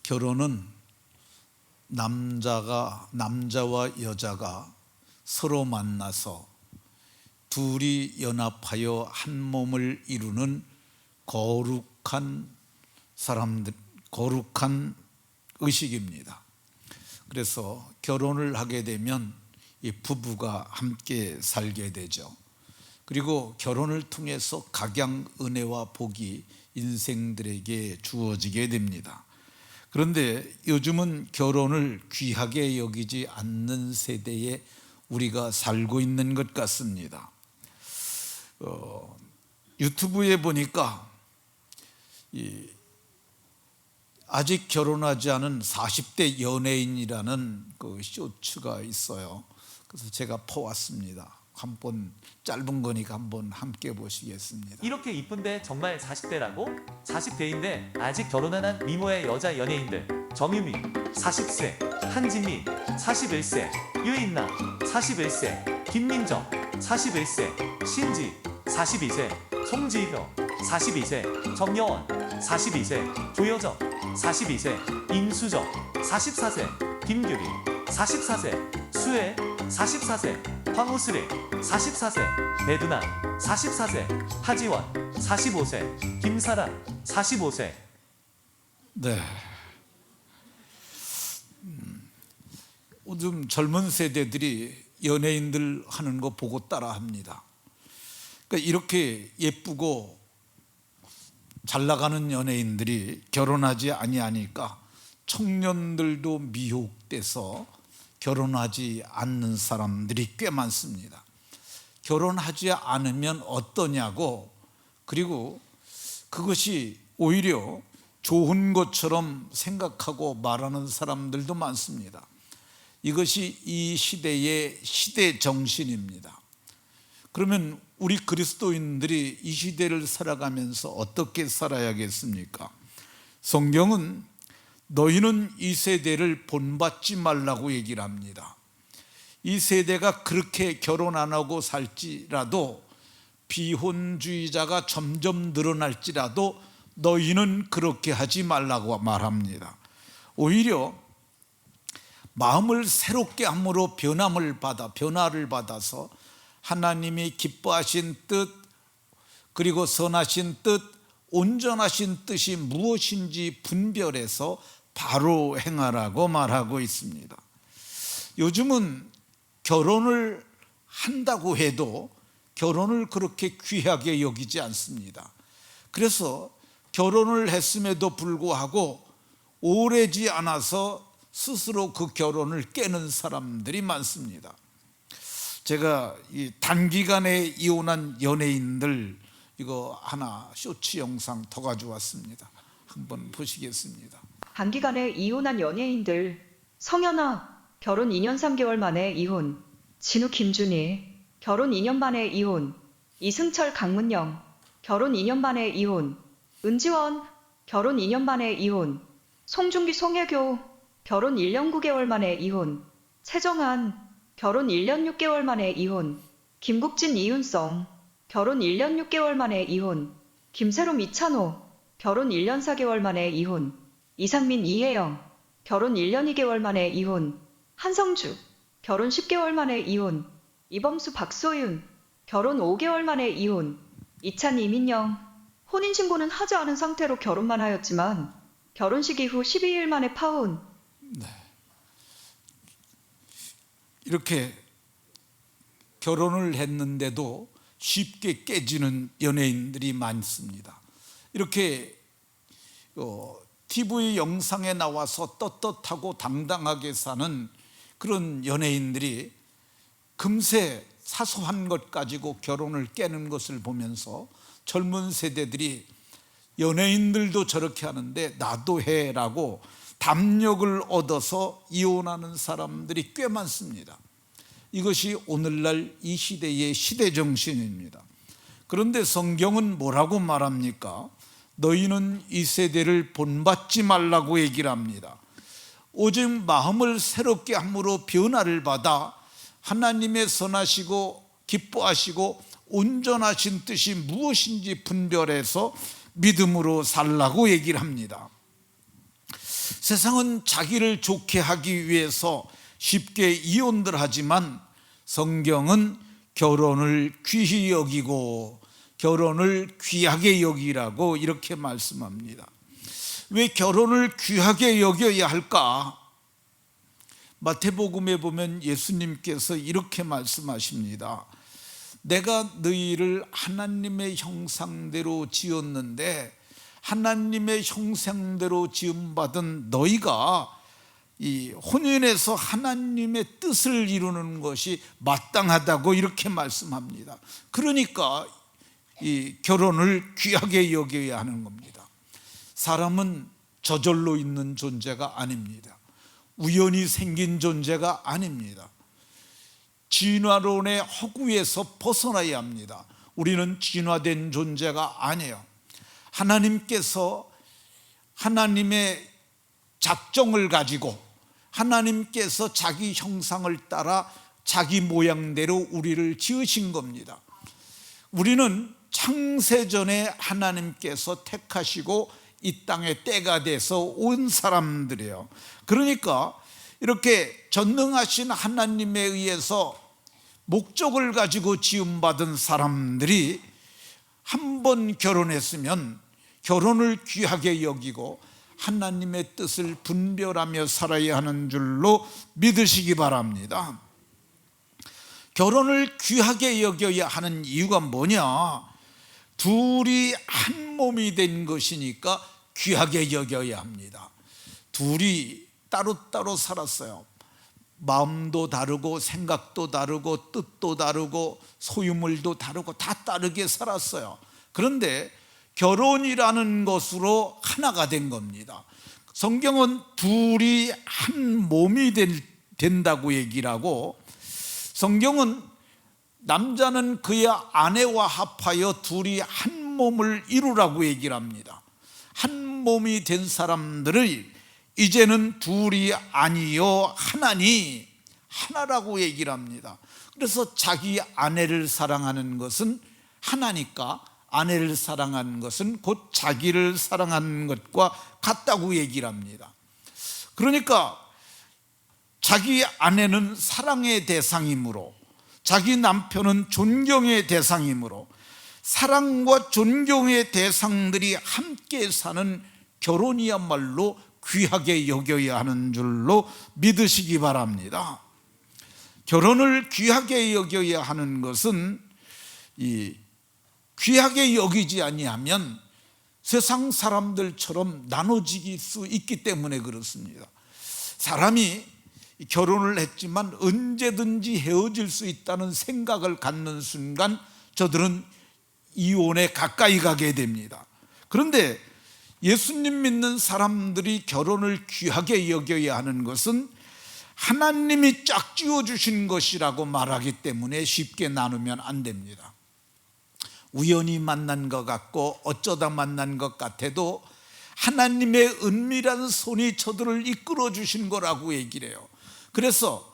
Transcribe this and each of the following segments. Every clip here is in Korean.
결혼은 남자와 여자가 서로 만나서 둘이 연합하여 한 몸을 이루는 거룩한 의식입니다. 그래서 결혼을 하게 되면 이 부부가 함께 살게 되죠. 그리고 결혼을 통해서 각양 은혜와 복이 인생들에게 주어지게 됩니다. 그런데 요즘은 결혼을 귀하게 여기지 않는 세대에 우리가 살고 있는 것 같습니다. 유튜브에 보니까 아직 결혼하지 않은 40대 연예인이라는 그 쇼츠가 있어요. 그래서 제가 퍼왔습니다. 한번 짧은 거니까 한번 함께 보시겠습니다. 이렇게 이쁜데 정말 40대라고? 40대인데 아직 결혼 안 한 미모의 여자 연예인들. 정유미 40세, 한진미 41세, 유인나 41세, 김민정 41세, 신지 42세, 송지효 42세, 정여원 42세, 조여정 42세, 임수정 44세, 김규리 44세, 수혜 44세, 황우슬이 44세, 배두나 44세, 하지원 45세, 김사랑 45세. 네. 요즘 젊은 세대들이 연예인들 하는 거 보고 따라 합니다. 그러니까 이렇게 예쁘고 잘 나가는 연예인들이 결혼하지 아니하니까 청년들도 미혹돼서 결혼하지 않는 사람들이 꽤 많습니다. 결혼하지 않으면 어떠냐고, 그리고 그것이 오히려 좋은 것처럼 생각하고 말하는 사람들도 많습니다. 이것이 이 시대의 시대 정신입니다. 그러면 우리 그리스도인들이 이 시대를 살아가면서 어떻게 살아야겠습니까? 성경은 너희는 이 세대를 본받지 말라고 얘기를 합니다. 이 세대가 그렇게 결혼 안 하고 살지라도, 비혼주의자가 점점 늘어날지라도 너희는 그렇게 하지 말라고 말합니다. 오히려 마음을 새롭게 함으로 변화를 받아서 하나님이 기뻐하신 뜻, 그리고 선하신 뜻, 온전하신 뜻이 무엇인지 분별해서 바로 행하라고 말하고 있습니다. 요즘은 결혼을 한다고 해도 결혼을 그렇게 귀하게 여기지 않습니다. 그래서 결혼을 했음에도 불구하고 오래지 않아서 스스로 그 결혼을 깨는 사람들이 많습니다. 제가 이 단기간에 이혼한 연예인들 이거 하나 쇼츠 영상 더 가져왔습니다. 한번 보시겠습니다. 단기간에 이혼한 연예인들. 성현아, 결혼 2년 3개월 만에 이혼. 진우 김준희, 결혼 2년 만에 이혼. 이승철 강문영, 결혼 2년 만에 이혼. 은지원, 결혼 2년 만에 이혼. 송중기 송혜교, 결혼 1년 9개월 만에 이혼. 최정한, 결혼 1년 6개월 만에 이혼. 김국진 이윤성, 결혼 1년 6개월 만에 이혼. 김세롬 이찬호, 결혼 1년 4개월 만에 이혼. 이상민 이혜영, 결혼 1년 2개월 만에 이혼. 한성주, 결혼 10개월 만에 이혼. 이범수 박소윤, 결혼 5개월 만에 이혼. 이찬 이민영, 혼인신고는 하지 않은 상태로 결혼만 하였지만 결혼식 이후 12일 만에 파혼. 네. 이렇게 결혼을 했는데도 쉽게 깨지는 연예인들이 많습니다. 이렇게 TV 영상에 나와서 떳떳하고 당당하게 사는 그런 연예인들이 금세 사소한 것 가지고 결혼을 깨는 것을 보면서 젊은 세대들이 연예인들도 저렇게 하는데 나도 해라고 담력을 얻어서 이혼하는 사람들이 꽤 많습니다. 이것이 오늘날 이 시대의 시대 정신입니다. 그런데 성경은 뭐라고 말합니까? 너희는 이 세대를 본받지 말라고 얘기를 합니다. 오직 마음을 새롭게 함으로 변화를 받아 하나님의 선하시고 기뻐하시고 온전하신 뜻이 무엇인지 분별해서 믿음으로 살라고 얘기를 합니다. 세상은 자기를 좋게 하기 위해서 쉽게 이혼들 하지만 성경은 결혼을 귀히 여기고 결혼을 귀하게 여기라고 이렇게 말씀합니다. 왜 결혼을 귀하게 여겨야 할까? 마태복음에 보면 예수님께서 이렇게 말씀하십니다. 내가 너희를 하나님의 형상대로 지었는데 하나님의 형상대로 지음받은 너희가 이 혼인에서 하나님의 뜻을 이루는 것이 마땅하다고 이렇게 말씀합니다. 그러니까 이 결혼을 귀하게 여겨야 하는 겁니다. 사람은 저절로 있는 존재가 아닙니다. 우연히 생긴 존재가 아닙니다. 진화론의 허구에서 벗어나야 합니다. 우리는 진화된 존재가 아니에요. 하나님께서 하나님의 작정을 가지고 하나님께서 자기 형상을 따라 자기 모양대로 우리를 지으신 겁니다. 우리는 창세전에 하나님께서 택하시고 이 땅에 때가 돼서 온 사람들이에요. 그러니까 이렇게 전능하신 하나님에 의해서 목적을 가지고 지음받은 사람들이 한 번 결혼했으면 결혼을 귀하게 여기고 하나님의 뜻을 분별하며 살아야 하는 줄로 믿으시기 바랍니다. 결혼을 귀하게 여겨야 하는 이유가 뭐냐? 둘이 한 몸이 된 것이니까 귀하게 여겨야 합니다. 둘이 따로따로 살았어요. 마음도 다르고 생각도 다르고 뜻도 다르고 소유물도 다르고 다 다르게 살았어요. 그런데 결혼이라는 것으로 하나가 된 겁니다. 성경은 둘이 한 몸이 된다고 얘기를 하고, 성경은 남자는 그의 아내와 합하여 둘이 한 몸을 이루라고 얘기를 합니다. 한 몸이 된 사람들을 이제는 둘이 아니요 하나니, 하나라고 얘기를 합니다. 그래서 자기 아내를 사랑하는 것은 하나니까 아내를 사랑하는 것은 곧 자기를 사랑하는 것과 같다고 얘기를 합니다. 그러니까 자기 아내는 사랑의 대상이므로 자기 남편은 존경의 대상이므로 사랑과 존경의 대상들이 함께 사는 결혼이야말로 귀하게 여겨야 하는 줄로 믿으시기 바랍니다. 결혼을 귀하게 여겨야 하는 것은 귀하게 여기지 아니하면 세상 사람들처럼 나눠질 수 있기 때문에 그렇습니다. 사람이 결혼을 했지만 언제든지 헤어질 수 있다는 생각을 갖는 순간 저들은 이혼에 가까이 가게 됩니다. 그런데 예수님 믿는 사람들이 결혼을 귀하게 여겨야 하는 것은 하나님이 짝지어 주신 것이라고 말하기 때문에 쉽게 나누면 안 됩니다. 우연히 만난 것 같고 어쩌다 만난 것 같아도 하나님의 은밀한 손이 저들을 이끌어 주신 거라고 얘기를 해요. 그래서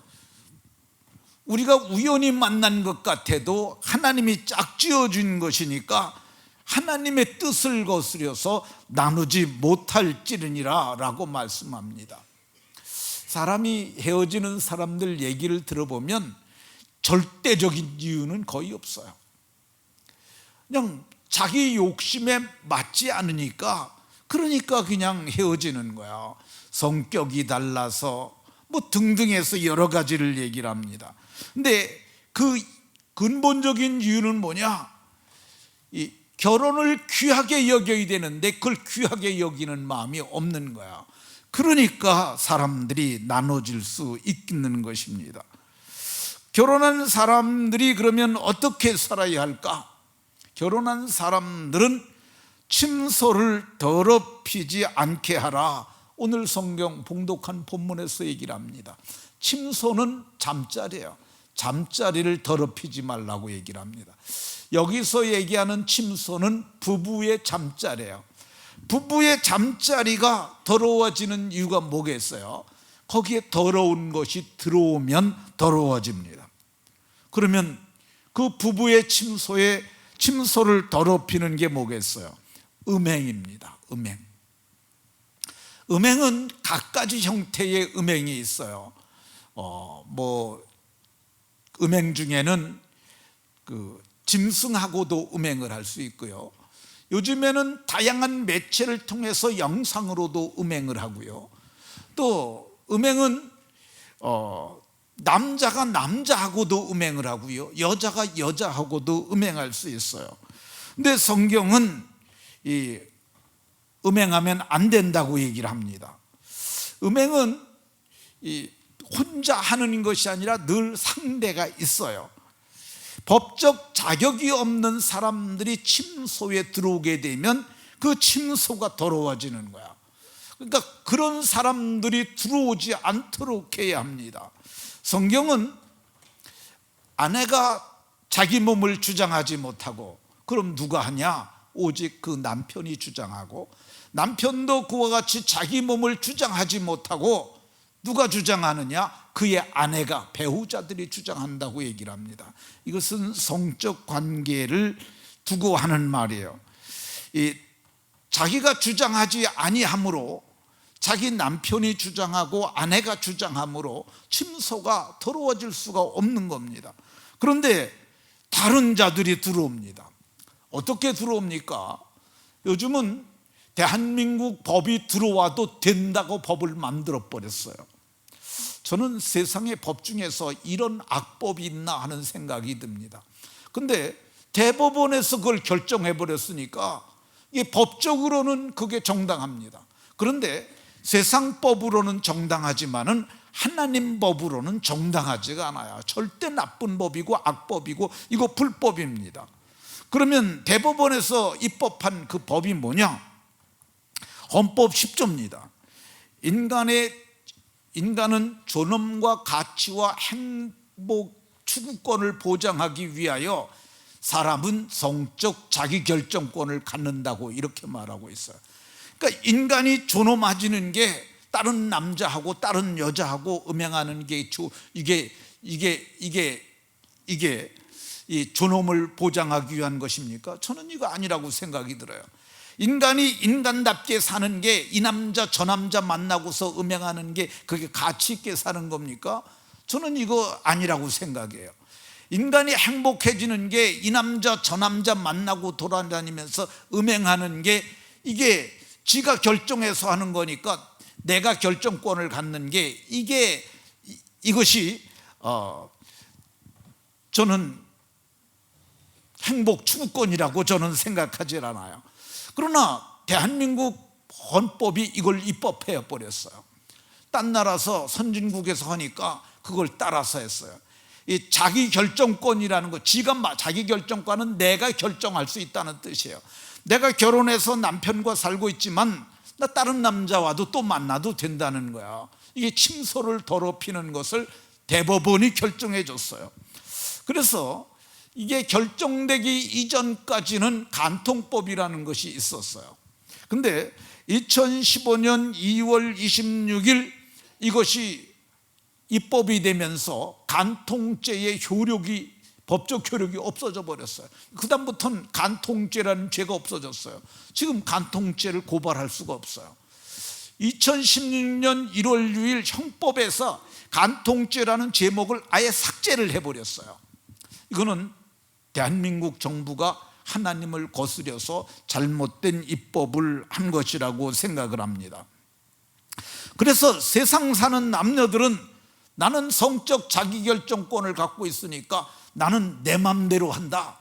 우리가 우연히 만난 것 같아도 하나님이 짝지어 준 것이니까 하나님의 뜻을 거스려서 나누지 못할지니라 라고 말씀합니다. 사람이 헤어지는 사람들 얘기를 들어보면 절대적인 이유는 거의 없어요. 그냥 자기 욕심에 맞지 않으니까 그러니까 그냥 헤어지는 거야. 성격이 달라서 뭐 등등해서 여러 가지를 얘기를 합니다. 근데 그 근본적인 이유는 뭐냐? 이 결혼을 귀하게 여겨야 되는데 그걸 귀하게 여기는 마음이 없는 거야. 그러니까 사람들이 나눠질 수 있는 것입니다. 결혼한 사람들이 그러면 어떻게 살아야 할까? 결혼한 사람들은 침소를 더럽히지 않게 하라. 오늘 성경 봉독한 본문에서 얘기를 합니다. 침소는 잠자리예요. 잠자리를 더럽히지 말라고 얘기를 합니다. 여기서 얘기하는 침소는 부부의 잠자리예요. 부부의 잠자리가 더러워지는 이유가 뭐겠어요? 거기에 더러운 것이 들어오면 더러워집니다. 그러면 그 부부의 침소를 더럽히는 게 뭐겠어요? 음행입니다. 음행은 갖가지 형태의 음행이 있어요. 음행 중에는 짐승하고도 음행을 할 수 있고요. 요즘에는 다양한 매체를 통해서 영상으로도 음행을 하고요. 또 음행은 남자가 남자하고도 음행을 하고요, 여자가 여자하고도 음행할 수 있어요. 근데 성경은 이 음행하면 안 된다고 얘기를 합니다. 음행은 혼자 하는 것이 아니라 늘 상대가 있어요. 법적 자격이 없는 사람들이 침소에 들어오게 되면 그 침소가 더러워지는 거야. 그러니까 그런 사람들이 들어오지 않도록 해야 합니다. 성경은 아내가 자기 몸을 주장하지 못하고 그럼 누가 하냐? 오직 그 남편이 주장하고, 남편도 그와 같이 자기 몸을 주장하지 못하고 누가 주장하느냐? 그의 아내가, 배우자들이 주장한다고 얘기를 합니다. 이것은 성적 관계를 두고 하는 말이에요. 자기가 주장하지 아니하므로, 자기 남편이 주장하고 아내가 주장하므로 침소가 더러워질 수가 없는 겁니다. 그런데 다른 자들이 들어옵니다. 어떻게 들어옵니까? 요즘은 대한민국 법이 들어와도 된다고 법을 만들어 버렸어요. 저는 세상의 법 중에서 이런 악법이 있나 하는 생각이 듭니다. 근데 대법원에서 그걸 결정해 버렸으니까 이게 법적으로는 그게 정당합니다. 그런데 세상 법으로는 정당하지만은 하나님 법으로는 정당하지가 않아요. 절대 나쁜 법이고 악법이고 이거 불법입니다. 그러면 대법원에서 입법한 그 법이 뭐냐? 헌법 10조입니다. 인간은 존엄과 가치와 행복 추구권을 보장하기 위하여 사람은 성적 자기결정권을 갖는다고 이렇게 말하고 있어요. 그러니까 인간이 존엄해지는 게 다른 남자하고 다른 여자하고 음행하는 게 이게 이 존엄을 보장하기 위한 것입니까? 저는 이거 아니라고 생각이 들어요. 인간이 인간답게 사는 게 이 남자 저 남자 만나고서 음행하는 게 그게 가치 있게 사는 겁니까? 저는 이거 아니라고 생각해요. 인간이 행복해지는 게 이 남자 저 남자 만나고 돌아다니면서 음행하는 게 이게 지가 결정해서 하는 거니까 내가 결정권을 갖는 게 이것이 저는 행복 추구권이라고 저는 생각하지 않아요. 그러나 대한민국 헌법이 이걸 입법해 버렸어요. 딴 나라서 선진국에서 하니까 그걸 따라서 했어요. 이 자기 결정권이라는 거, 자기 결정권은 내가 결정할 수 있다는 뜻이에요. 내가 결혼해서 남편과 살고 있지만 나 다른 남자와도 또 만나도 된다는 거야. 이게 침소를 더럽히는 것을 대법원이 결정해 줬어요. 그래서 이게 결정되기 이전까지는 간통법이라는 것이 있었어요. 근데 2015년 2월 26일 이것이 입법이 되면서 간통죄의 법적 효력이 없어져 버렸어요. 그 다음부터는 간통죄라는 죄가 없어졌어요. 지금 간통죄를 고발할 수가 없어요. 2016년 1월 6일 형법에서 간통죄라는 제목을 아예 삭제를 해버렸어요. 이거는 대한민국 정부가 하나님을 거스려서 잘못된 입법을 한 것이라고 생각을 합니다. 그래서 세상 사는 남녀들은 나는 성적 자기결정권을 갖고 있으니까 나는 내 맘대로 한다.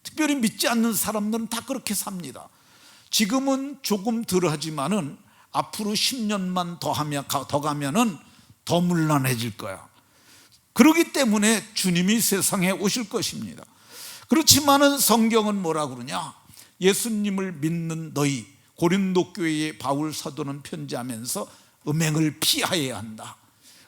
특별히 믿지 않는 사람들은 다 그렇게 삽니다. 지금은 조금 덜 하지만은 앞으로 10년만 더 가면은 더 문란해질 거야. 그렇기 때문에 주님이 세상에 오실 것입니다. 그렇지만은 성경은 뭐라 그러냐? 예수님을 믿는 너희, 고린도 교회의 바울 사도는 편지하면서 음행을 피하여야 한다.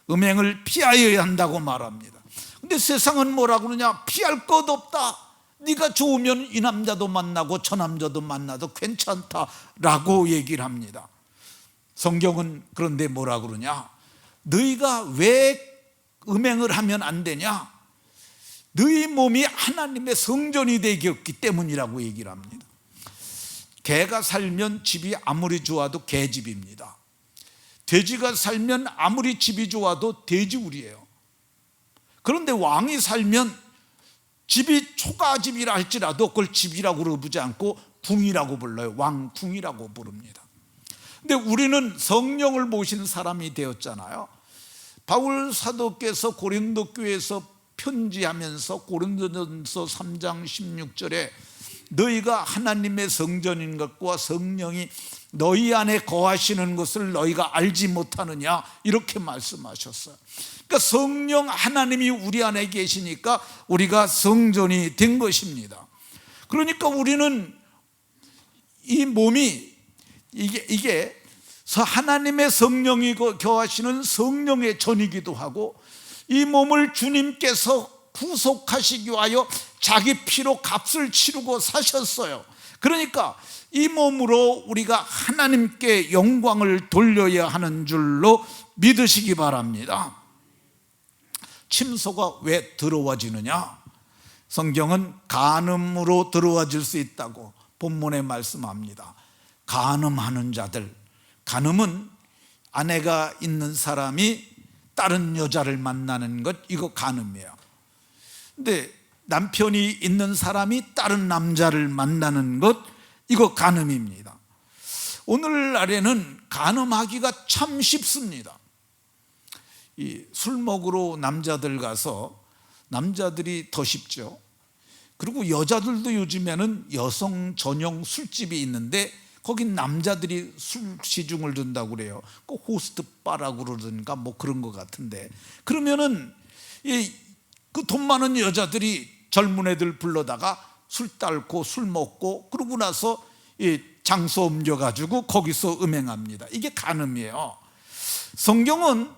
음행을 피하여야 한다고 말합니다. 근데 세상은 뭐라 그러냐? 피할 것 없다. 네가 좋으면 이 남자도 만나고 저 남자도 만나도 괜찮다라고 얘기를 합니다. 성경은 그런데 뭐라 그러냐? 너희가 왜 음행을 하면 안 되냐? 너희 몸이 하나님의 성전이 되었기 때문이라고 얘기를 합니다. 개가 살면 집이 아무리 좋아도 개집입니다. 돼지가 살면 아무리 집이 좋아도 돼지우리예요. 그런데 왕이 살면 집이 초가집이라 할지라도 그걸 집이라고 부르지 않고 궁이라고 불러요. 왕궁이라고 부릅니다. 근데 우리는 성령을 모신 사람이 되었잖아요. 바울 사도께서 고린도 교회에서 편지하면서 고린도전서 3장 16절에 너희가 하나님의 성전인 것과 성령이 너희 안에 거하시는 것을 너희가 알지 못하느냐, 이렇게 말씀하셨어요. 그러니까 성령 하나님이 우리 안에 계시니까 우리가 성전이 된 것입니다. 그러니까 우리는 이 몸이 이게 하나님의 성령이 거하시는 성령의 전이기도 하고, 이 몸을 주님께서 구속하시기 위하여 자기 피로 값을 치르고 사셨어요. 그러니까 이 몸으로 우리가 하나님께 영광을 돌려야 하는 줄로 믿으시기 바랍니다. 침소가 왜 더러워지느냐? 성경은 간음으로 더러워질 수 있다고 본문에 말씀합니다. 간음하는 자들, 간음은 아내가 있는 사람이 다른 여자를 만나는 것, 이거 간음이에요. 근데 남편이 있는 사람이 다른 남자를 만나는 것, 이거 간음입니다. 오늘날에는 간음하기가 참 쉽습니다. 술 먹으러 남자들 가서, 남자들이 더 쉽죠. 그리고 여자들도 요즘에는 여성 전용 술집이 있는데 거긴 남자들이 술 시중을 둔다고 그래요. 그 호스트 바라고 그러든가 뭐 그런 것 같은데, 그러면은 그 돈 많은 여자들이 젊은 애들 불러다가 술 따르고 술 먹고 그러고 나서 장소 옮겨가지고 거기서 음행합니다. 이게 간음이에요. 성경은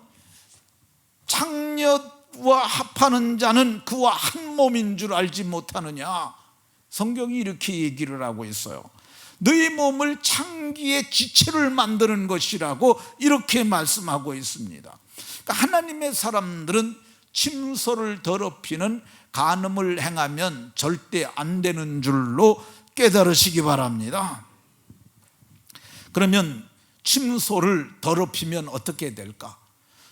창녀와 합하는 자는 그와 한 몸인 줄 알지 못하느냐, 성경이 이렇게 얘기를 하고 있어요. 너희 몸을 창기의 지체를 만드는 것이라고 이렇게 말씀하고 있습니다. 그러니까 하나님의 사람들은 침소를 더럽히는 간음을 행하면 절대 안 되는 줄로 깨달으시기 바랍니다. 그러면 침소를 더럽히면 어떻게 될까?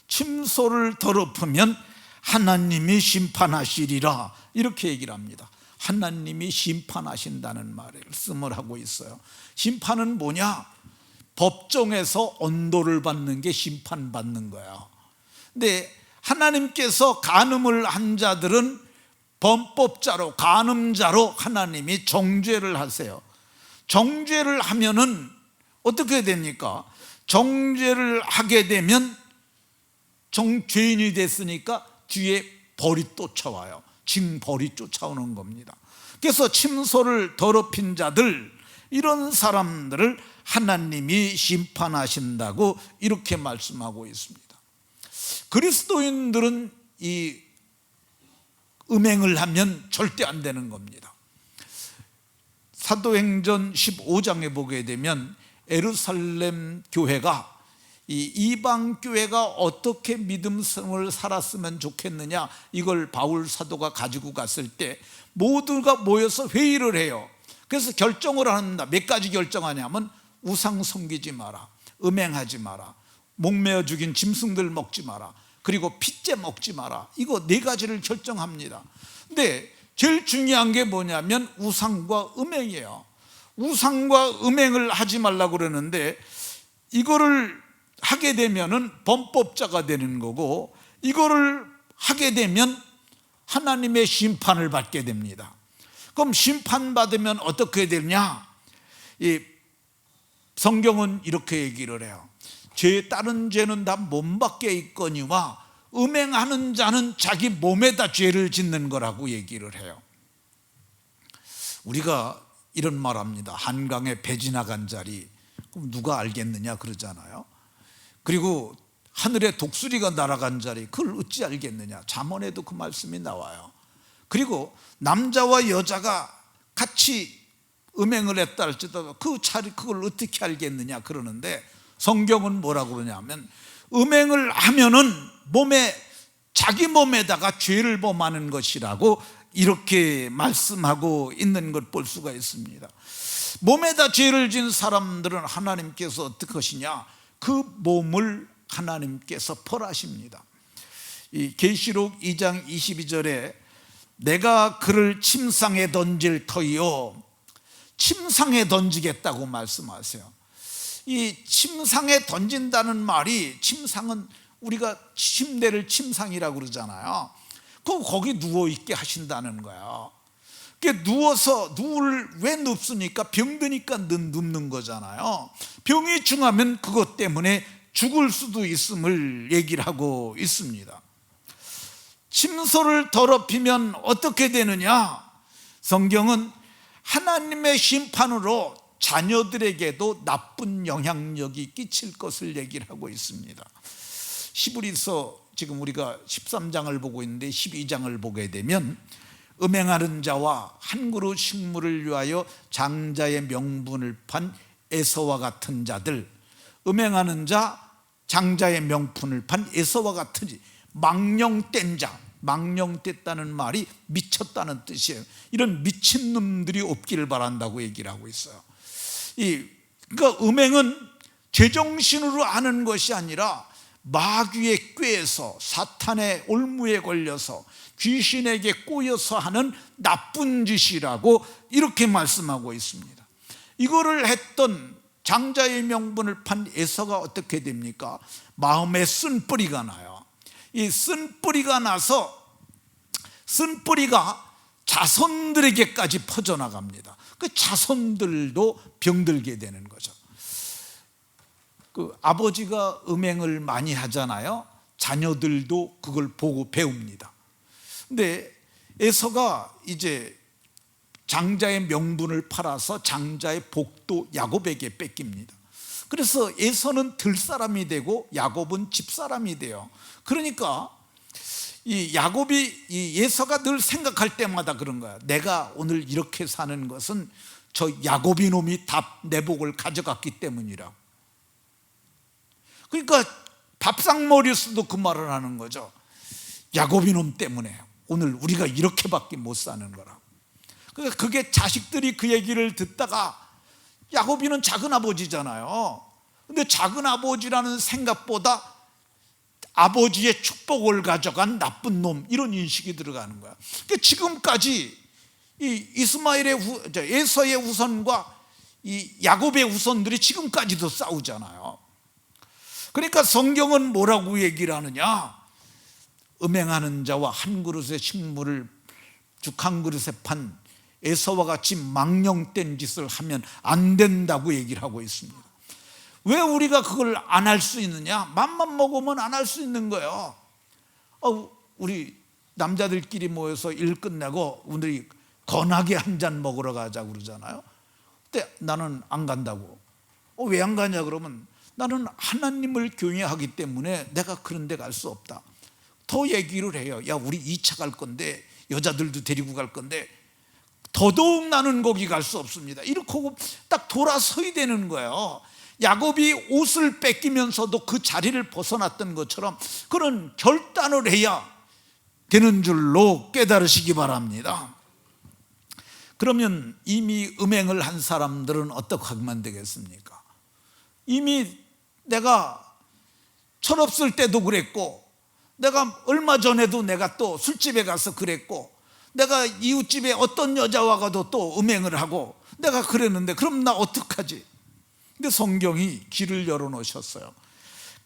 침소를 더럽히면 하나님이 심판하시리라, 이렇게 얘기를 합니다. 하나님이 심판하신다는 말씀을 하고 있어요. 심판은 뭐냐? 법정에서 언도를 받는 게 심판받는 거야. 근데 하나님께서 간음을 한 자들은 범법자로, 간음자로 하나님이 정죄를 하세요. 정죄를 하면은 어떻게 됩니까? 정죄를 하게 되면 죄인이 됐으니까 뒤에 벌이 쫓아와요. 징벌이 쫓아오는 겁니다. 그래서 침소를 더럽힌 자들, 이런 사람들을 하나님이 심판하신다고 이렇게 말씀하고 있습니다. 그리스도인들은 이 음행을 하면 절대 안 되는 겁니다. 사도행전 15장에 보게 되면 예루살렘 교회가, 이 이방 교회가 어떻게 믿음생을 살았으면 좋겠느냐, 이걸 바울 사도가 가지고 갔을 때 모두가 모여서 회의를 해요. 그래서 결정을 한다. 몇 가지 결정하냐면 우상 섬기지 마라, 음행하지 마라, 목매어 죽인 짐승들 먹지 마라, 그리고 핏째 먹지 마라. 이거 네 가지를 결정합니다. 근데 제일 중요한 게 뭐냐면 우상과 음행이에요. 우상과 음행을 하지 말라고 그러는데, 이거를 하게 되면은 범법자가 되는 거고, 이거를 하게 되면 하나님의 심판을 받게 됩니다. 그럼 심판받으면 어떻게 되냐? 이 성경은 이렇게 얘기를 해요. 죄에 따른 죄는 다 몸 밖에 있거니와 음행하는 자는 자기 몸에다 죄를 짓는 거라고 얘기를 해요. 우리가 이런 말 합니다. 한강에 배 지나간 자리, 그럼 누가 알겠느냐 그러잖아요. 그리고 하늘에 독수리가 날아간 자리, 그걸 어찌 알겠느냐. 잠언에도 그 말씀이 나와요. 그리고 남자와 여자가 같이 음행을 했다 할지라도 그 자리, 그걸 어떻게 알겠느냐 그러는데, 성경은 뭐라고 그러냐면 음행을 하면은 자기 몸에다가 죄를 범하는 것이라고 이렇게 말씀하고 있는 걸 볼 수가 있습니다. 몸에다 죄를 진 사람들은 하나님께서 어떻게 하시냐? 그 몸을 하나님께서 벌하십니다. 이 계시록 2장 22절에 내가 그를 침상에 던질 터이요, 침상에 던지겠다고 말씀하세요. 이 침상에 던진다는 말이, 침상은 우리가 침대를 침상이라고 그러잖아요. 거기 누워있게 하신다는 거예요. 누워서, 왜 눕습니까? 병드니까 눕는 거잖아요. 병이 중하면 그것 때문에 죽을 수도 있음을 얘기를 하고 있습니다. 침소를 더럽히면 어떻게 되느냐? 성경은 하나님의 심판으로 자녀들에게도 나쁜 영향력이 끼칠 것을 얘기를 하고 있습니다. 히브리서 지금 우리가 13장을 보고 있는데 12장을 보게 되면 음행하는 자와 한 그릇 식물을 위하여 장자의 명분을 판 에서와 같은 자들, 음행하는 자, 장자의 명분을 판 에서와 같은 자, 망령된 자, 망령됐다는 말이 미쳤다는 뜻이에요. 이런 미친놈들이 없기를 바란다고 얘기를 하고 있어요. 그러니까 음행은 제정신으로 하는 것이 아니라 마귀의 꾀에서, 사탄의 올무에 걸려서, 귀신에게 꼬여서 하는 나쁜 짓이라고 이렇게 말씀하고 있습니다. 이거를 했던 장자의 명분을 판 에서가 어떻게 됩니까? 마음에 쓴뿌리가 나요. 이 쓴뿌리가 나서 쓴뿌리가 자손들에게까지 퍼져나갑니다. 그 자손들도 병들게 되는 거죠. 그 아버지가 음행을 많이 하잖아요. 자녀들도 그걸 보고 배웁니다. 근데 에서가 이제 장자의 명분을 팔아서 장자의 복도 야곱에게 뺏깁니다. 그래서 에서는 들사람이 되고 야곱은 집사람이 돼요. 그러니까 이 야곱이, 이 에서가 늘 생각할 때마다 그런 거야. 내가 오늘 이렇게 사는 것은 저 야곱이 놈이 다 내 복을 가져갔기 때문이라고. 그러니까 밥상머리에서도 그 말을 하는 거죠. 야곱이 놈 때문에 오늘 우리가 이렇게밖에 못 사는 거라고. 그러니까 그게 자식들이 그 얘기를 듣다가, 야곱이는 작은 아버지잖아요. 근데 작은 아버지라는 생각보다 아버지의 축복을 가져간 나쁜 놈, 이런 인식이 들어가는 거야. 그러니까 지금까지 이 에서의 후손과 이 야곱의 후손들이 지금까지도 싸우잖아요. 그러니까 성경은 뭐라고 얘기를 하느냐? 음행하는 자와 한 그릇의 식물을 죽 한 그릇에 판 에서와 같이 망령된 짓을 하면 안 된다고 얘기를 하고 있습니다. 왜 우리가 그걸 안 할 수 있느냐? 맘만 먹으면 안 할 수 있는 거예요. 우리 남자들끼리 모여서 일 끝내고 오늘이 건하게 한 잔 먹으러 가자고 그러잖아요. 근데 나는 안 간다고. 왜 안 가냐 그러면, 나는 하나님을 경외하기 때문에 내가 그런 데 갈 수 없다. 더 얘기를 해요. 야, 우리 2차 갈 건데, 여자들도 데리고 갈 건데 더더욱 나는 거기 갈 수 없습니다. 이렇게 하고 딱 돌아서야 되는 거예요. 야곱이 옷을 뺏기면서도 그 자리를 벗어났던 것처럼 그런 결단을 해야 되는 줄로 깨달으시기 바랍니다. 그러면 이미 음행을 한 사람들은 어떻게 하면 되겠습니까? 이미 내가 철없을 때도 그랬고, 내가 얼마 전에도 내가 또 술집에 가서 그랬고, 내가 이웃집에 어떤 여자와 가도 또 음행을 하고 내가 그랬는데, 그럼 나 어떡하지? 근데 성경이 길을 열어놓으셨어요.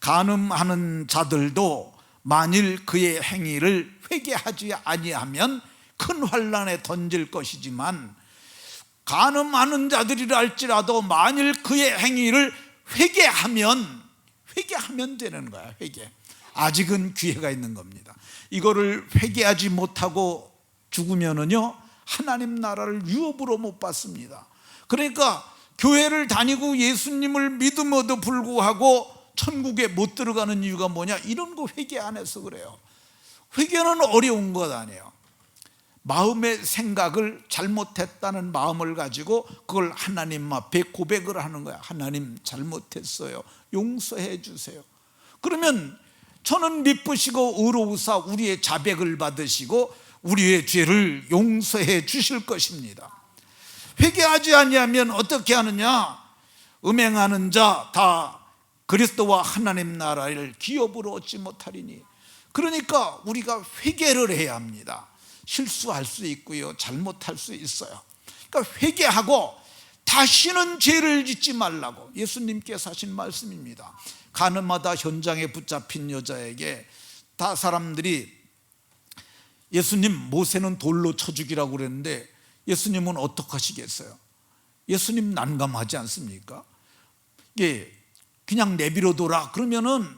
간음하는 자들도 만일 그의 행위를 회개하지 아니하면 큰 환난에 던질 것이지만, 간음하는 자들이라 할지라도 만일 그의 행위를 회개하면 되는 거야. 회개. 아직은 기회가 있는 겁니다. 이거를 회개하지 못하고 죽으면은요, 하나님 나라를 유업으로 못 받습니다. 그러니까 교회를 다니고 예수님을 믿음에도 불구하고 천국에 못 들어가는 이유가 뭐냐? 이런 거 회개 안 해서 그래요. 회개는 어려운 것 아니에요. 마음의 생각을 잘못했다는 마음을 가지고 그걸 하나님 앞에 고백을 하는 거야. 하나님 잘못했어요. 용서해 주세요. 그러면 저는 미쁘시고 의로우사 우리의 자백을 받으시고 우리의 죄를 용서해 주실 것입니다. 회개하지 아니하면 어떻게 하느냐? 음행하는 자 다 그리스도와 하나님 나라를 기업으로 얻지 못하리니. 그러니까 우리가 회개를 해야 합니다. 실수할 수 있고요, 잘못할 수 있어요. 그러니까 회개하고 다시는 죄를 짓지 말라고 예수님께서 하신 말씀입니다. 가늠하다 현장에 붙잡힌 여자에게 다 사람들이 예수님, 모세는 돌로 쳐 죽이라고 그랬는데 예수님은 어떻게 하시겠어요? 예수님 난감하지 않습니까? 예, 그냥 내버려둬라 그러면은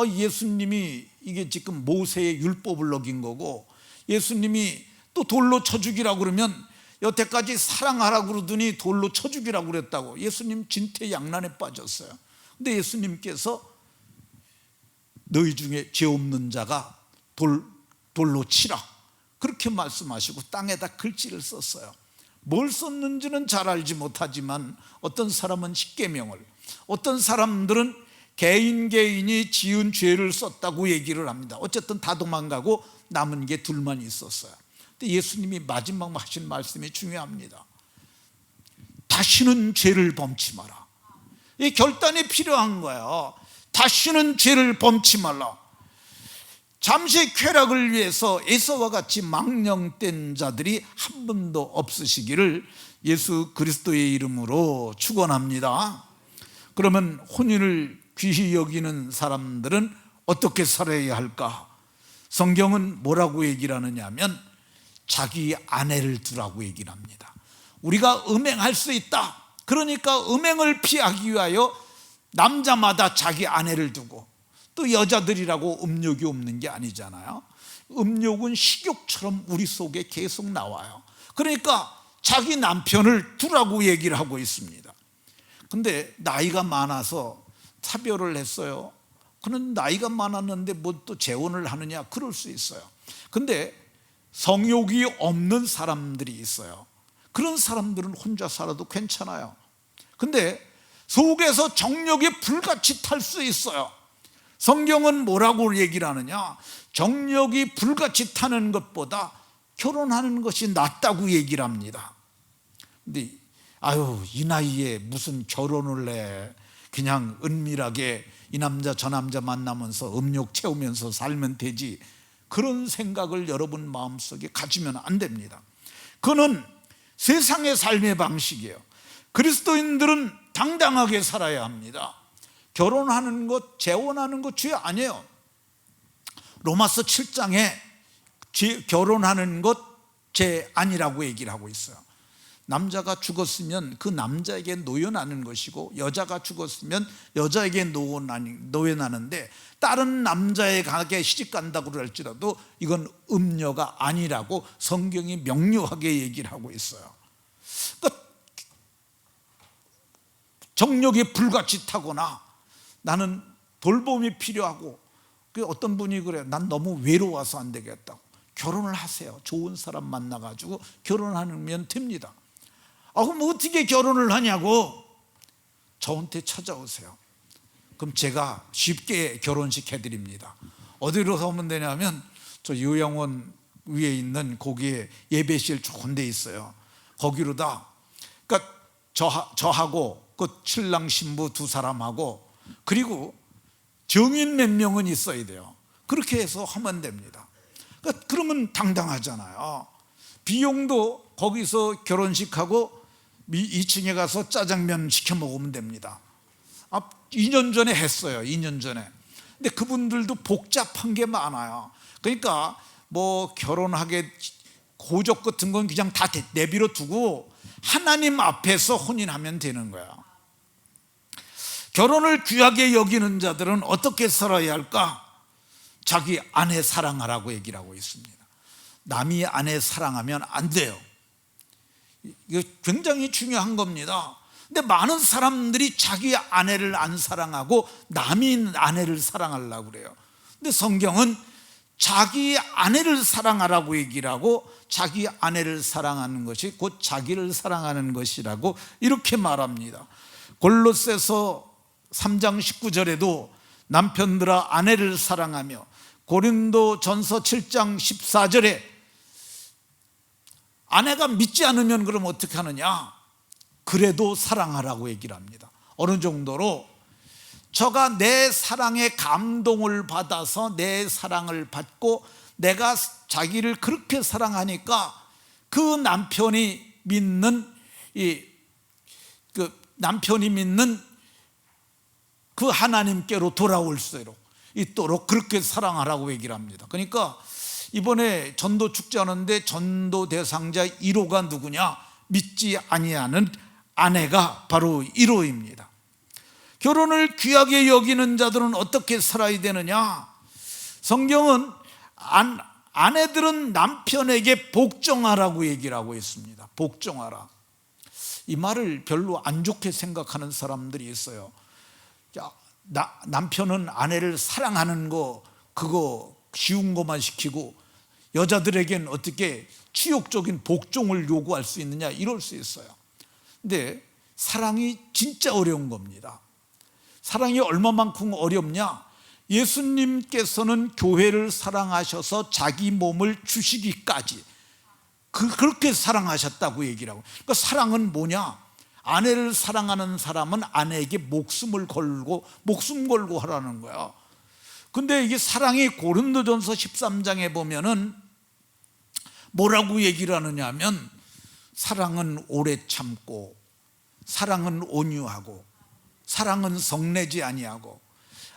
예수님이 이게 지금 모세의 율법을 어긴 거고, 예수님이 또 돌로 쳐 죽이라고 그러면 여태까지 사랑하라고 그러더니 돌로 쳐 죽이라고 그랬다고 예수님 진퇴양난에 빠졌어요. 근데 예수님께서 너희 중에 죄 없는 자가 돌로 치라 그렇게 말씀하시고 땅에다 글씨를 썼어요. 뭘 썼는지는 잘 알지 못하지만 어떤 사람은 십계명을, 어떤 사람들은 개인이 지은 죄를 썼다고 얘기를 합니다. 어쨌든 다 도망가고 남은 게 둘만 있었어요. 근데 예수님이 마지막 하신 말씀이 중요합니다. 다시는 죄를 범치 마라. 이 결단이 필요한 거예요. 다시는 죄를 범치 말라. 잠시 쾌락을 위해서 에서와 같이 망령된 자들이 한 분도 없으시기를 예수 그리스도의 이름으로 축원합니다. 그러면 혼인을 귀히 여기는 사람들은 어떻게 살아야 할까? 성경은 뭐라고 얘기를 하느냐 하면 자기 아내를 두라고 얘기를 합니다. 우리가 음행할 수 있다. 그러니까 음행을 피하기 위하여 남자마다 자기 아내를 두고, 또 여자들이라고 음욕이 없는 게 아니잖아요. 음욕은 식욕처럼 우리 속에 계속 나와요. 그러니까 자기 남편을 두라고 얘기를 하고 있습니다. 근데 나이가 많아서 차별을 했어요. 그는 나이가 많았는데 뭐 또 재혼을 하느냐, 그럴 수 있어요. 근데 성욕이 없는 사람들이 있어요. 그런 사람들은 혼자 살아도 괜찮아요. 근데 속에서 정욕이 불같이 탈 수 있어요. 성경은 뭐라고 얘기를 하느냐, 정욕이 불같이 타는 것보다 결혼하는 것이 낫다고 얘기를 합니다. 근데 이 나이에 무슨 결혼을 해, 그냥 은밀하게 이 남자 저 남자 만나면서 음욕 채우면서 살면 되지, 그런 생각을 여러분 마음속에 가지면 안 됩니다. 그거는 세상의 삶의 방식이에요. 그리스도인들은 당당하게 살아야 합니다. 결혼하는 것, 재혼하는 것 죄 아니에요. 로마서 7장에 결혼하는 것 죄 아니라고 얘기를 하고 있어요. 남자가 죽었으면 그 남자에게 노여나는 것이고, 여자가 죽었으면 여자에게 노여나는데, 다른 남자에 가게 시집간다고 할지라도 이건 음녀가 아니라고 성경이 명료하게 얘기를 하고 있어요. 그러니까 정욕이 불같이 타거나 나는 돌봄이 필요하고, 어떤 분이 그래요. 난 너무 외로워서 안 되겠다고. 결혼을 하세요. 좋은 사람 만나가지고 결혼하면 됩니다. 그럼 어떻게 결혼을 하냐고 저한테 찾아오세요. 그럼 제가 쉽게 결혼식 해드립니다. 어디로 오면 되냐면 저 요양원 위에 있는 거기에 예배실 좋은 데 있어요. 거기로다. 그러니까 저하고 그 신랑 신부 두 사람하고, 그리고 정인 몇 명은 있어야 돼요. 그렇게 해서 하면 됩니다. 그러면 당당하잖아요. 비용도 거기서 결혼식하고 2층에 가서 짜장면 시켜 먹으면 됩니다. 2년 전에 했어요. 2년 전에. 근데 그분들도 복잡한 게 많아요. 그러니까 뭐 결혼하게 고적 같은 건 그냥 다 내버려 두고 하나님 앞에서 혼인하면 되는 거야. 결혼을 귀하게 여기는 자들은 어떻게 살아야 할까? 자기 아내 사랑하라고 얘기를 하고 있습니다. 남이 아내 사랑하면 안 돼요. 이거 굉장히 중요한 겁니다. 근데 많은 사람들이 자기 아내를 안 사랑하고 남인 아내를 사랑하려고 그래요. 근데 성경은 자기 아내를 사랑하라고 얘기를 하고, 자기 아내를 사랑하는 것이 곧 자기를 사랑하는 것이라고 이렇게 말합니다. 골로새서 3장 19절에도 남편들아 아내를 사랑하며, 고린도전서 7장 14절에 아내가 믿지 않으면 그럼 어떻게 하느냐? 그래도 사랑하라고 얘기를 합니다. 어느 정도로 저가 내 사랑에 감동을 받아서 내 사랑을 받고 내가 자기를 그렇게 사랑하니까 그 남편이 믿는 그 하나님께로 돌아올 수 있도록 그렇게 사랑하라고 얘기를 합니다. 그러니까 이번에 전도 축제하는데 전도 대상자 1호가 누구냐? 믿지 아니하는 아내가 바로 1호입니다. 결혼을 귀하게 여기는 자들은 어떻게 살아야 되느냐? 성경은 아내들은 남편에게 복종하라고 얘기를 하고 있습니다. 복종하라. 이 말을 별로 안 좋게 생각하는 사람들이 있어요. 남편은 아내를 사랑하는 거 그거 쉬운 것만 시키고 여자들에겐 어떻게 치욕적인 복종을 요구할 수 있느냐, 이럴 수 있어요. 근데 사랑이 진짜 어려운 겁니다. 사랑이 얼마만큼 어렵냐? 예수님께서는 교회를 사랑하셔서 자기 몸을 주시기까지 그렇게 사랑하셨다고 얘기를 하고, 그러니까 사랑은 뭐냐? 아내를 사랑하는 사람은 아내에게 목숨 걸고 하라는 거야. 근데 이게 사랑이 고린도전서 13장에 보면은 뭐라고 얘기를 하느냐 하면, 사랑은 오래 참고, 사랑은 온유하고, 사랑은 성내지 아니하고.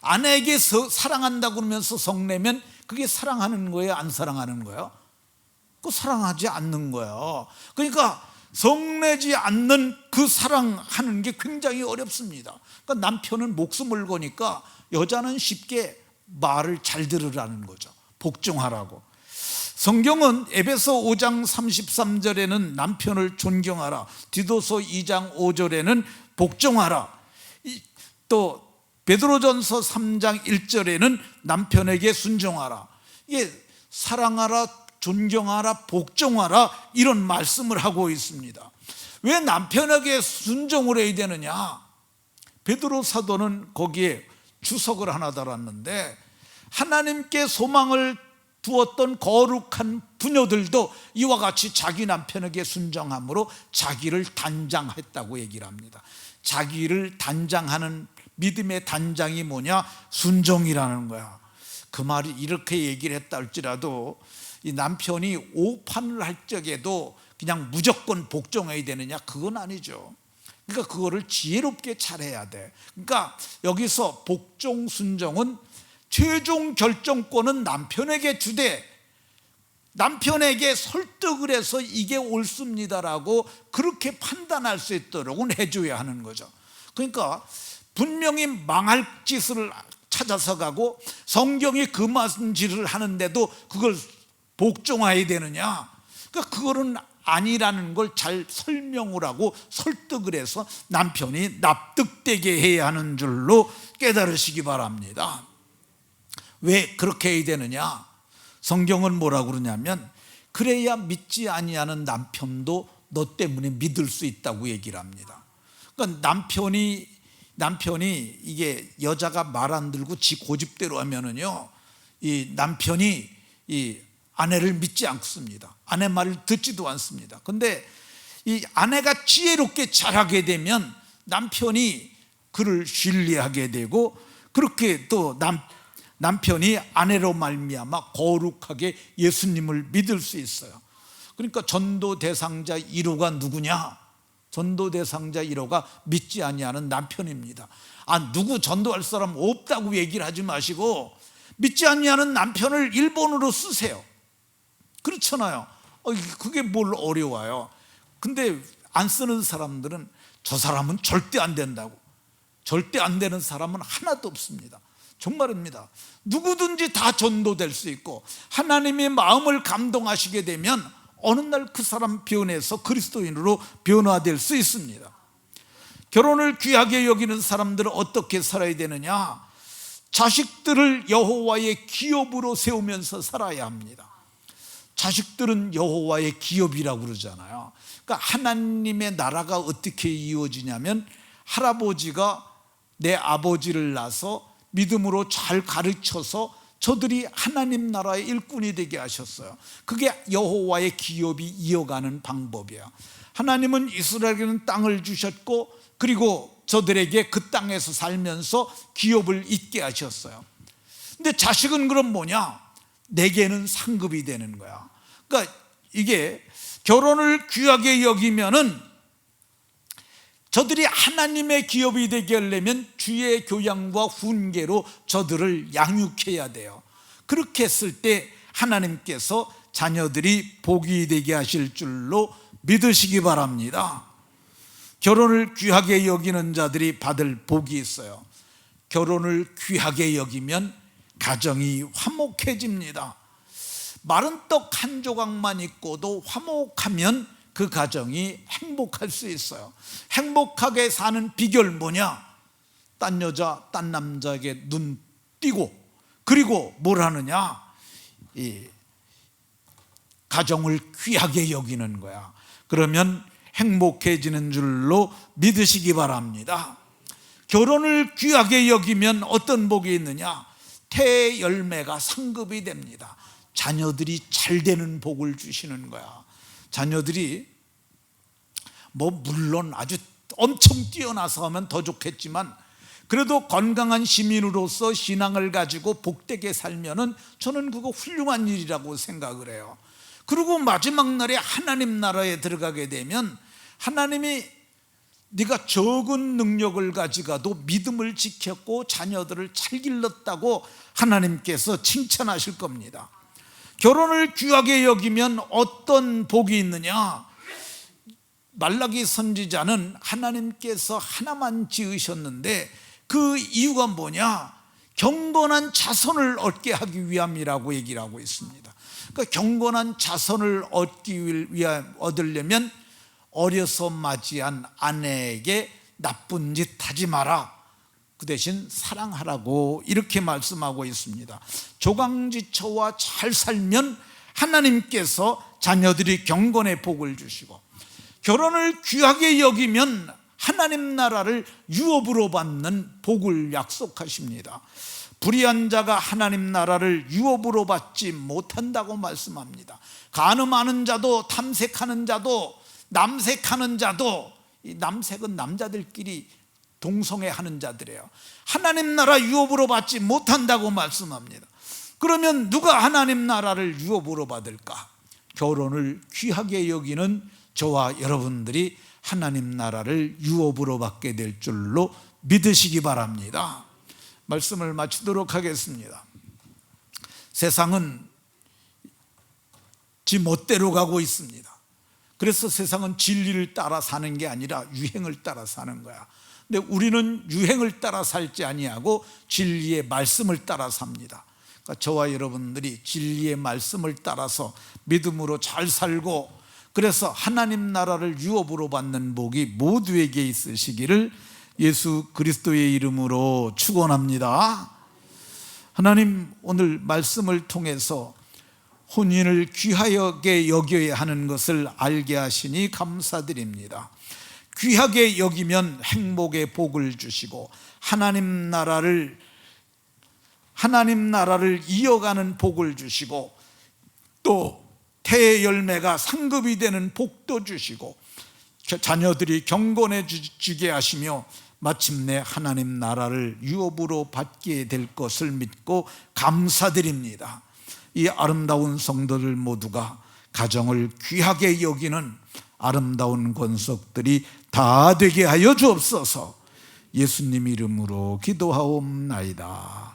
아내에게 사랑한다고 그러면서 성내면 그게 사랑하는 거예요, 안 사랑하는 거예요? 그 사랑하지 않는 거예요. 그러니까 성내지 않는 그 사랑하는 게 굉장히 어렵습니다. 그러니까 남편은 목숨을 거니까 여자는 쉽게 말을 잘 들으라는 거죠. 복종하라고. 성경은 에베소 5장 33절에는 남편을 존경하라, 디도서 2장 5절에는 복종하라, 또 베드로전서 3장 1절에는 남편에게 순종하라. 이게 사랑하라, 존경하라, 복종하라, 이런 말씀을 하고 있습니다. 왜 남편에게 순종을 해야 되느냐? 베드로 사도는 거기에 주석을 하나 달았는데, 하나님께 소망을 두었던 거룩한 부녀들도 이와 같이 자기 남편에게 순종함으로 자기를 단장했다고 얘기를 합니다. 자기를 단장하는 믿음의 단장이 뭐냐? 순종이라는 거야. 그 말이 이렇게 얘기를 했다 할지라도 이 남편이 오판을 할 적에도 그냥 무조건 복종해야 되느냐? 그건 아니죠. 그러니까 그거를 지혜롭게 잘해야 돼. 그러니까 여기서 복종 순종은 최종 결정권은 남편에게 주되, 남편에게 설득을 해서 이게 옳습니다라고 그렇게 판단할 수 있도록 해줘야 하는 거죠. 그러니까 분명히 망할 짓을 찾아서 가고 성경이 금하는 짓을 하는데도 그걸 복종해야 되느냐? 그러니까 그거는 아니라는 걸 잘 설명을 하고 설득을 해서 남편이 납득되게 해야 하는 줄로 깨달으시기 바랍니다. 왜 그렇게 해야 되느냐? 성경은 뭐라고 그러냐면, 그래야 믿지 아니하는 남편도 너 때문에 믿을 수 있다고 얘기를 합니다. 그러니까 남편이 이게 여자가 말 안 들고 지 고집대로 하면은요, 이 남편이 이 아내를 믿지 않습니다. 아내 말을 듣지도 않습니다. 근데 이 아내가 지혜롭게 잘하게 되면 남편이 그를 신뢰하게 되고, 그렇게 또 남편이 아내로 말미암아 거룩하게 예수님을 믿을 수 있어요. 그러니까 전도 대상자 1호가 누구냐? 전도 대상자 1호가 믿지 아니하는 남편입니다. 누구 전도할 사람 없다고 얘기를 하지 마시고 믿지 아니하는 남편을 일본어로 쓰세요. 그렇잖아요. 그게 뭘 어려워요. 근데 안 쓰는 사람들은 저 사람은 절대 안 된다고, 절대 안 되는 사람은 하나도 없습니다. 정말입니다. 누구든지 다 전도될 수 있고, 하나님의 마음을 감동하시게 되면 어느 날 그 사람 변해서 그리스도인으로 변화될 수 있습니다. 결혼을 귀하게 여기는 사람들은 어떻게 살아야 되느냐? 자식들을 여호와의 기업으로 세우면서 살아야 합니다. 자식들은 여호와의 기업이라고 그러잖아요. 그러니까 하나님의 나라가 어떻게 이루어지냐면, 할아버지가 내 아버지를 낳아서 믿음으로 잘 가르쳐서 저들이 하나님 나라의 일꾼이 되게 하셨어요. 그게 여호와의 기업이 이어가는 방법이에요. 하나님은 이스라엘에게는 땅을 주셨고, 그리고 저들에게 그 땅에서 살면서 기업을 잇게 하셨어요. 근데 자식은 그럼 뭐냐? 내게는 상급이 되는 거야. 그러니까 이게 결혼을 귀하게 여기면은 저들이 하나님의 기업이 되게 하려면 주의 교양과 훈계로 저들을 양육해야 돼요. 그렇게 했을 때 하나님께서 자녀들이 복이 되게 하실 줄로 믿으시기 바랍니다. 결혼을 귀하게 여기는 자들이 받을 복이 있어요. 결혼을 귀하게 여기면 가정이 화목해집니다. 마른 떡 한 조각만 있고도 화목하면 그 가정이 행복할 수 있어요. 행복하게 사는 비결 뭐냐? 딴 여자, 딴 남자에게 눈 띄고, 그리고 뭘 하느냐? 이 가정을 귀하게 여기는 거야. 그러면 행복해지는 줄로 믿으시기 바랍니다. 결혼을 귀하게 여기면 어떤 복이 있느냐? 태 열매가 상급이 됩니다. 자녀들이 잘 되는 복을 주시는 거야. 자녀들이 뭐 물론 아주 엄청 뛰어나서 하면 더 좋겠지만 그래도 건강한 시민으로서 신앙을 가지고 복되게 살면은 저는 그거 훌륭한 일이라고 생각을 해요. 그리고 마지막 날에 하나님 나라에 들어가게 되면 하나님이 네가 적은 능력을 가지고도 믿음을 지켰고 자녀들을 잘 길렀다고 하나님께서 칭찬하실 겁니다. 결혼을 귀하게 여기면 어떤 복이 있느냐? 말라기 선지자는 하나님께서 하나만 지으셨는데 그 이유가 뭐냐? 경건한 자손을 얻게 하기 위함이라고 얘기를 하고 있습니다. 그러니까 경건한 자손을 얻으려면 어려서 맞이한 아내에게 나쁜 짓 하지 마라. 그 대신 사랑하라고 이렇게 말씀하고 있습니다. 조강지처와 잘 살면 하나님께서 자녀들이 경건의 복을 주시고, 결혼을 귀하게 여기면 하나님 나라를 유업으로 받는 복을 약속하십니다. 불의한 자가 하나님 나라를 유업으로 받지 못한다고 말씀합니다. 간음하는 자도, 탐색하는 자도, 남색하는 자도, 이 남색은 남자들끼리 동성애하는 자들이에요. 하나님 나라 유업으로 받지 못한다고 말씀합니다. 그러면 누가 하나님 나라를 유업으로 받을까? 결혼을 귀하게 여기는 저와 여러분들이 하나님 나라를 유업으로 받게 될 줄로 믿으시기 바랍니다. 말씀을 마치도록 하겠습니다. 세상은 지 멋대로 가고 있습니다. 그래서 세상은 진리를 따라 사는 게 아니라 유행을 따라 사는 거야. 근데 우리는 유행을 따라 살지 아니하고 진리의 말씀을 따라 삽니다. 그러니까 저와 여러분들이 진리의 말씀을 따라서 믿음으로 잘 살고, 그래서 하나님 나라를 유업으로 받는 복이 모두에게 있으시기를 예수 그리스도의 이름으로 축원합니다. 하나님, 오늘 말씀을 통해서 혼인을 귀하게 여겨야 하는 것을 알게 하시니 감사드립니다. 귀하게 여기면 행복의 복을 주시고 하나님 나라를 이어가는 복을 주시고, 또 태의 열매가 상급이 되는 복도 주시고, 자녀들이 경건해지게 하시며 마침내 하나님 나라를 유업으로 받게 될 것을 믿고 감사드립니다. 이 아름다운 성도들 모두가 가정을 귀하게 여기는 아름다운 권속들이 다 되게 하여 주옵소서. 예수님 이름으로 기도하옵나이다.